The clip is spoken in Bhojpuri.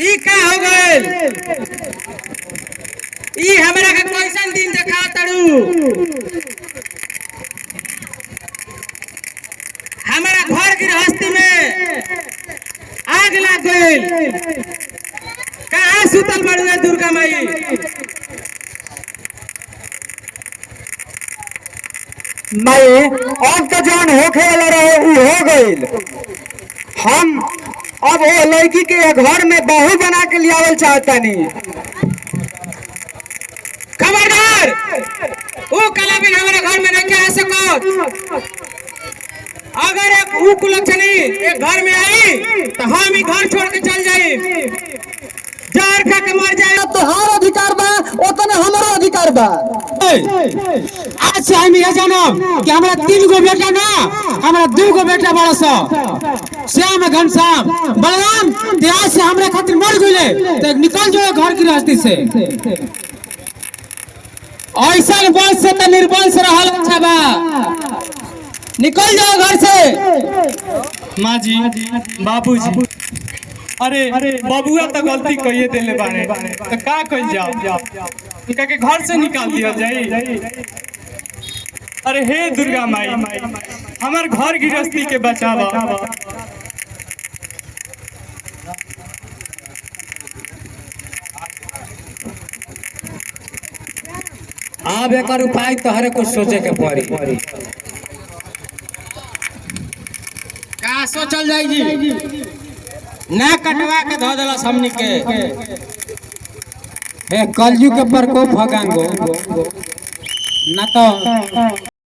ई का हो गइल? ई हमरा के कैसन दिन देखा तड़ू? हमारा घर गृहस्थी में आग लग गइल। कहाँ सुतल बड़ुए दुर्गा माई? माई अब तो जौन होखे वाला रहे उ हो गइल। हम अब वो लड़की के घर में बहू बना के लियावल चाहतनी। खबरदार, वो कला बिन हमारे घर में नहीं आ सको। अगर एक ऊ कुलक्षणी एक घर में आई तो हम ही घर छोड़ के चल जाई। जार खा के मर जाए। तोहार अधिकार बा ओतने हमारो अधिकार बा। आज से हम यह जानब कि हमारा 3 गो बेटा ना, हमारा 2 गो बेटा बड़ा सा श्याम घनश्याम बलराम त्याग से हमारे खातिर मर गए। तो निकल जाओ घर की रास्ते से। ऐसा वंश से तो निर्वंश रहल अच्छा बा। निकल जाओ घर से। माँ जी, बाबू जी, अरे बबुआ तो गलती कहिए देले बारे, तो का कइल जाओ? उनका के घर से निकाल दिया जाई। अरे हे दुर्गा माई, हमार घर गृहस्थी के बचावा। अब एक उपाय तोहरे कुछ सोचे के पड़ी। का सोचल जाएगी? ना कटवा के धो देला हमनी के। हे कलयुग के प्रकोप भगांगो ना तो